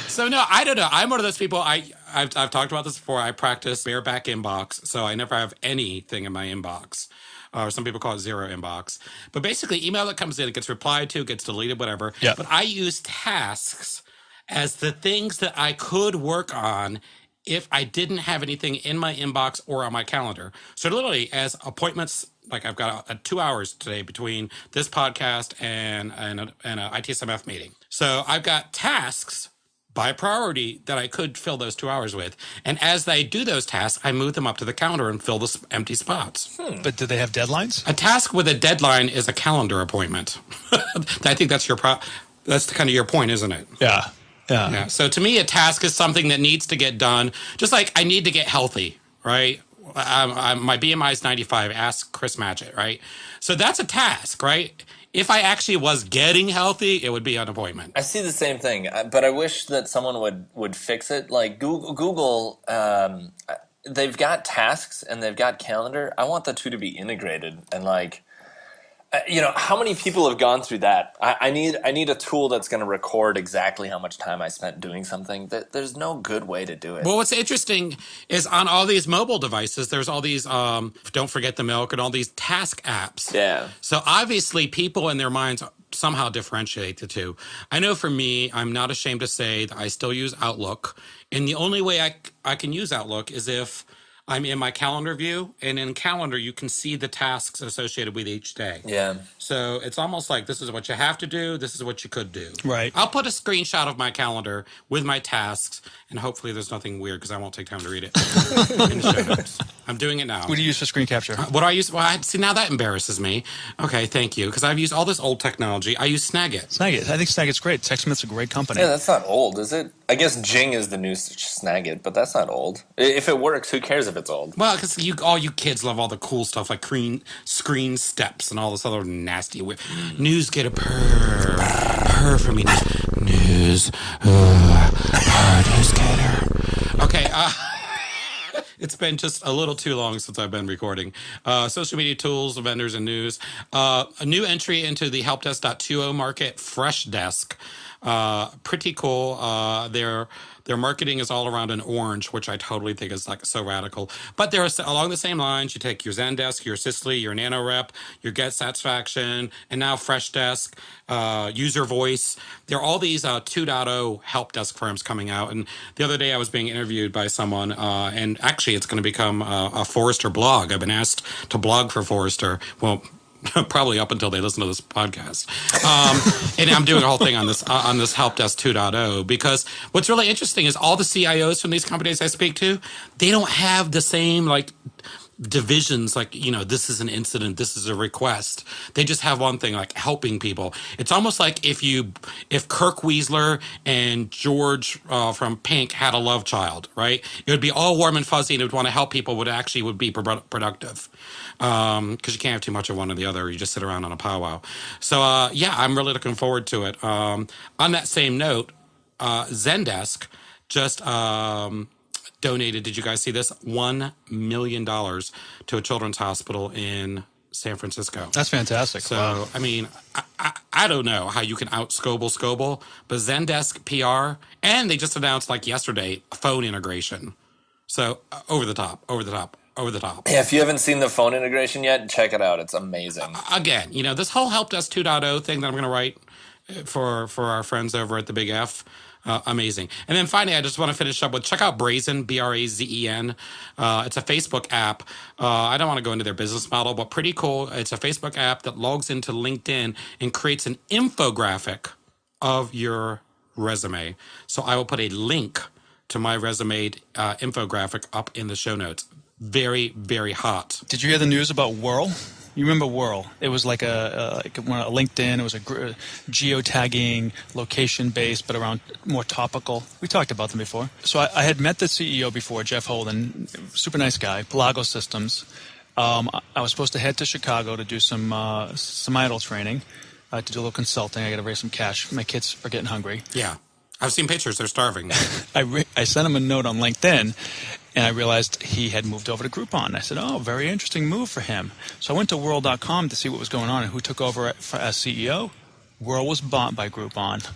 So no, I don't know. I'm one of those people. I've talked about this before. I practice bareback inbox, so I never have anything in my inbox. Or some people call it zero inbox. But basically, email that comes in, it gets replied to, gets deleted, whatever. Yep. But I use tasks as the things that I could work on if I didn't have anything in my inbox or on my calendar. So literally, as appointments, like I've got 2 hours today between this podcast and a ITSMF meeting. So I've got tasks by priority that I could fill those 2 hours with. And as I do those tasks, I move them up to the calendar and fill the empty spots. But do they have deadlines? A task with a deadline is a calendar appointment. I think that's that's kind of your point, isn't it? Yeah. Yeah. So to me, a task is something that needs to get done. Just like I need to get healthy, right? My BMI is 95. Ask Chris Matchett, right? So that's a task, right? If I actually was getting healthy, it would be an appointment. I see the same thing, but I wish that someone would fix it. Like Google, they've got tasks and they've got calendar. I want the two to be integrated and like. How many people have gone through that? I need a tool that's going to record exactly how much time I spent doing something. There's no good way to do it. Well, what's interesting is on all these mobile devices, there's all these Don't Forget the Milk and all these task apps. Yeah. So obviously people in their minds somehow differentiate the two. I know for me, I'm not ashamed to say that I still use Outlook. And the only way I can use Outlook is if I'm in my calendar view, and in calendar, you can see the tasks associated with each day. Yeah. So it's almost like this is what you have to do. This is what you could do. Right. I'll put a screenshot of my calendar with my tasks, and hopefully there's nothing weird because I won't take time to read it in the show notes. I'm doing it now. What do you use for screen capture? What do I use? Well, see, now that embarrasses me. Okay, thank you. Because I've used all this old technology. I use Snagit. Snagit. I think Snagit's great. TechSmith's a great company. Yeah, that's not old, is it? I guess Jing is the new Snagit, but that's not old. If it works, who cares if it's old? Well, because all you kids love all the cool stuff like screen steps and all this other nasty news. Get a purr for me. News getter. Okay. It's been just a little too long since I've been recording. Social media tools, vendors, and news. A new entry into the helpdesk.2o market, Freshdesk. Pretty cool. Their marketing is all around an orange, which I totally think is like so radical. But they're along the same lines. You take your Zendesk, your Sicily, your NanoRep, your Get Satisfaction, and now Freshdesk, User Voice. There are all these 2.0 help desk firms coming out. And the other day I was being interviewed by someone, and actually it's going to become a Forrester blog. I've been asked to blog for Forrester. Well, probably up until they listen to this podcast. And I'm doing a whole thing on this Help Desk 2.0 because what's really interesting is all the CIOs from these companies I speak to, they don't have the same like divisions like, this is an incident, this is a request. They just have one thing, like helping people. It's almost like if Kirk Weisler and George from Pink had a love child, right? It would be all warm and fuzzy and it would want to help people, would be productive. Because you can't have too much of one or the other. You just sit around on a powwow. So, I'm really looking forward to it. On that same note, Zendesk just donated, did you guys see this? $1 million to a children's hospital in San Francisco. That's fantastic. So, wow. I mean, I don't know how you can out-Scoble, but Zendesk PR, and they just announced like yesterday, phone integration. So, over the top. Yeah, if you haven't seen the phone integration yet, check it out. It's amazing. Again, this whole Help Desk 2.0 thing that I'm going to write for our friends over at the Big F, amazing. And then finally, I just want to finish up with check out Brazen, Brazen. It's a Facebook app. I don't want to go into their business model, but pretty cool. It's a Facebook app that logs into LinkedIn and creates an infographic of your resume. So I will put a link to my resume infographic up in the show notes. Very, very hot. Did you hear the news about Whirl? You remember Whirl? It was like a LinkedIn. It was a geotagging, location-based, but around more topical. We talked about them before. So I had met the CEO before, Jeff Holden, super nice guy, Pelago Systems. I was supposed to head to Chicago to do some idle training, to do a little consulting. I got to raise some cash. My kids are getting hungry. Yeah. I've seen pictures. They're starving. I sent him a note on LinkedIn, and I realized he had moved over to Groupon. I said, oh, very interesting move for him. So I went to Whirl.com to see what was going on and who took over as CEO. Whirl was bought by Groupon.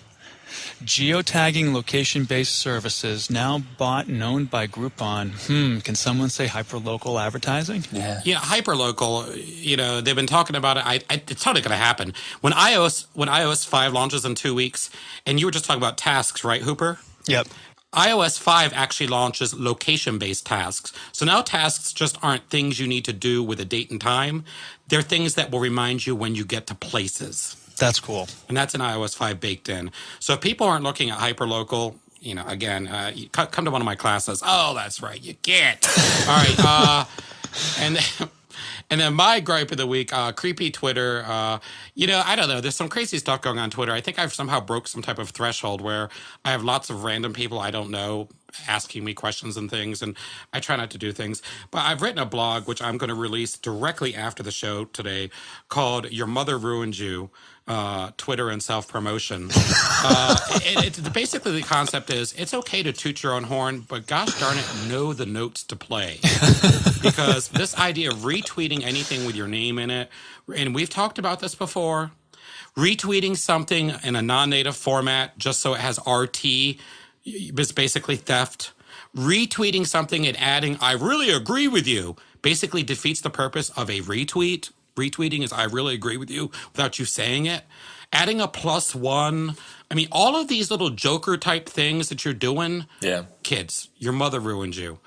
Geotagging location-based services now bought and owned by Groupon. Can someone say hyperlocal advertising? Yeah. Yeah, hyperlocal, they've been talking about it. It's totally going to happen. When iOS 5 launches in 2 weeks, and you were just talking about tasks, right, Hooper? Yep. iOS 5 actually launches location-based tasks. So now tasks just aren't things you need to do with a date and time. They're things that will remind you when you get to places. That's cool. And that's in iOS 5 baked in. So if people aren't looking at hyperlocal, again, you come to one of my classes. Oh, that's right, you can't. All right. And then my gripe of the week, creepy Twitter. I don't know. There's some crazy stuff going on Twitter. I think I've somehow broke some type of threshold where I have lots of random people I don't know asking me questions and things, and I try not to do things. But I've written a blog, which I'm going to release directly after the show today, called Your Mother Ruined You, Twitter and Self-Promotion. Basically, the concept is it's okay to toot your own horn, but gosh darn it, know the notes to play. Because this idea of retweeting anything with your name in it, and we've talked about this before, retweeting something in a non-native format just so it has RT is basically theft. Retweeting something and adding, I really agree with you, basically defeats the purpose of a retweet. Retweeting is, I really agree with you, without you saying it. Adding a +1. I mean, all of these little Joker type things that you're doing, kids, your mother ruined you.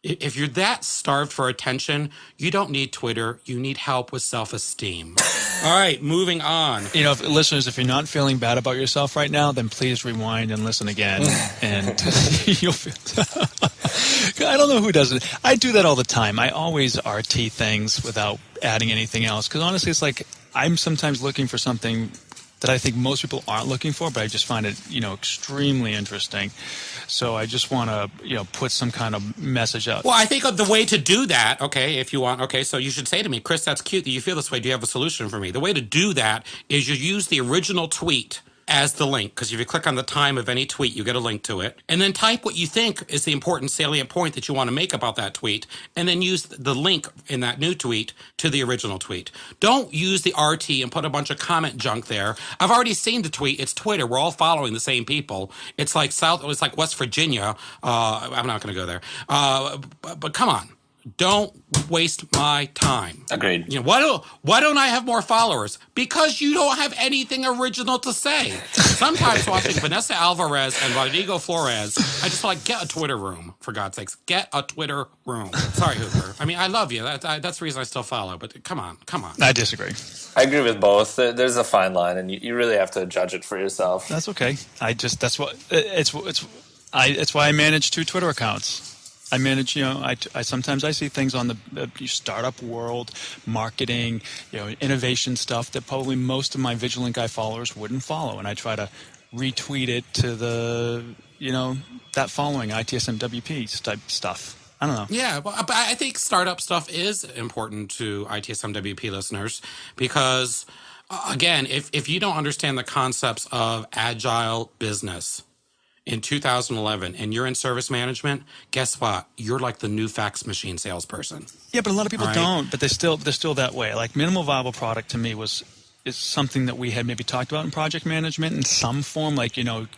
If you're that starved for attention, you don't need Twitter. You need help with self-esteem. All right, moving on. Listeners, if you're not feeling bad about yourself right now, then please rewind and listen again. And you'll feel... I don't know who does it. I do that all the time. I always RT things without adding anything else. Because honestly, it's like I'm sometimes looking for something that I think most people aren't looking for, but I just find it, extremely interesting. So I just want to, put some kind of message out. Well, I think the way to do that, if you want, so you should say to me, Chris, that's cute that you feel this way. Do you have a solution for me? The way to do that is you use the original tweet as the link, because if you click on the time of any tweet, you get a link to it, and then type what you think is the important salient point that you want to make about that tweet, and then use the link in that new tweet to the original tweet. Don't use the RT and put a bunch of comment junk there. I've already seen the tweet. It's Twitter. We're all following the same people. It's like West Virginia. I'm not going to go there. But come on. Don't waste my time. Agreed. Why don't I have more followers? Because you don't have anything original to say. Sometimes watching Vanessa Alvarez and Rodrigo Flores, I just get a Twitter room, for God's sakes. Get a Twitter room. Sorry, Hooper. I mean, I love you. That's the reason I still follow. But come on. I disagree. I agree with both. There's a fine line, and you really have to judge it for yourself. That's okay. It's why I manage 2 Twitter accounts. I manage, I sometimes I see things on the startup world, marketing, innovation stuff that probably most of my Vigilant Guy followers wouldn't follow. And I try to retweet it to the, that following ITSM WP type stuff. I don't know. Yeah, but I think startup stuff is important to ITSM WP listeners because, again, if you don't understand the concepts of agile business in 2011 and you're in service management, guess what? You're like the new fax machine salesperson. Yeah, but a lot of people don't, but they're still that way. Like minimal viable product to me is something that we had maybe talked about in project management in some form, like,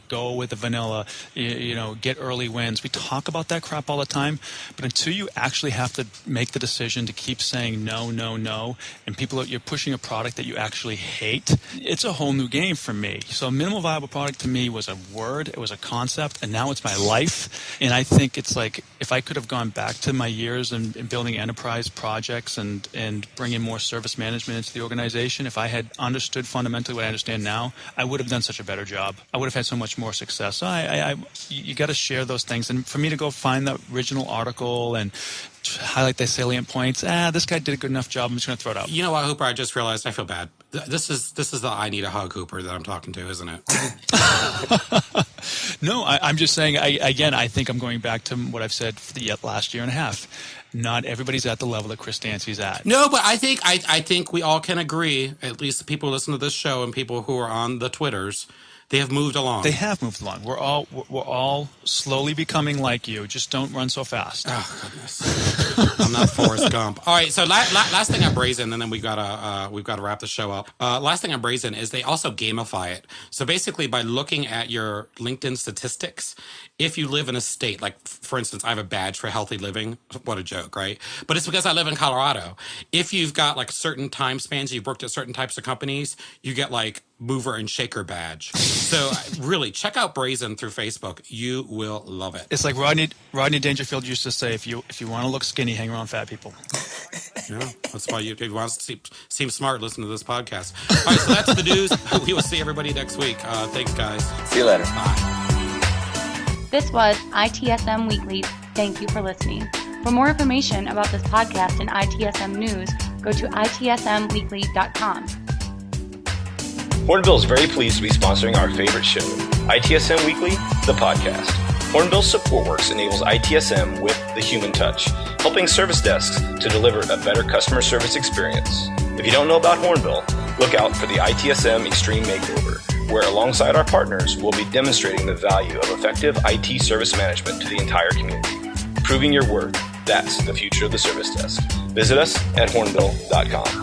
go with the vanilla, get early wins. We talk about that crap all the time, but until you actually have to make the decision to keep saying no, no, no, and you're pushing a product that you actually hate, it's a whole new game for me. So minimal viable product to me was a word, it was a concept, and now it's my life. And I think it's like, if I could have gone back to my years in building enterprise projects and bringing more service management into the organization, if I had understood fundamentally what I understand now, I would have done such a better job. I would have had so much more success. So you got to share those things. And for me to go find the original article and highlight the salient points, this guy did a good enough job, I'm just going to throw it out. You know what, Hooper? I just realized I feel bad. This is the I need a hug Hooper that I'm talking to, isn't it? No, I'm just saying, I think I'm going back to what I've said for the last year and a half. Not everybody's at the level that Chris Dancy's at. No, but I think we all can agree, at least the people who listen to this show and people who are on the Twitters, they have moved along. They have moved along. We're all slowly becoming like you. Just don't run so fast. Oh goodness, I'm not Forrest Gump. All right, so last thing I brazen, and then we've got to wrap the show up. Last thing I brazen is they also gamify it. So basically, by looking at your LinkedIn statistics, if you live in a state, like for instance, I have a badge for healthy living. What a joke, right? But it's because I live in Colorado. If you've got like certain time spans, you've worked at certain types of companies, you get like mover and shaker badge. So really, check out Brazen through Facebook. You will love it. It's like Rodney Dangerfield used to say, if you want to look skinny, hang around fat people. Yeah, that's why if you want to seem smart, listen to this podcast. All right, so that's the news. We will see everybody next week. Thanks, guys. See you later. Bye. This was ITSM Weekly. Thank you for listening. For more information about this podcast and ITSM news, go to itsmweekly.com. Hornbill is very pleased to be sponsoring our favorite show, ITSM Weekly, the podcast. Hornbill's SupportWorks enables ITSM with the human touch, helping service desks to deliver a better customer service experience. If you don't know about Hornbill, look out for the ITSM Extreme Makeover, where alongside our partners, we'll be demonstrating the value of effective IT service management to the entire community. Proving your worth, that's the future of the service desk. Visit us at hornbill.com.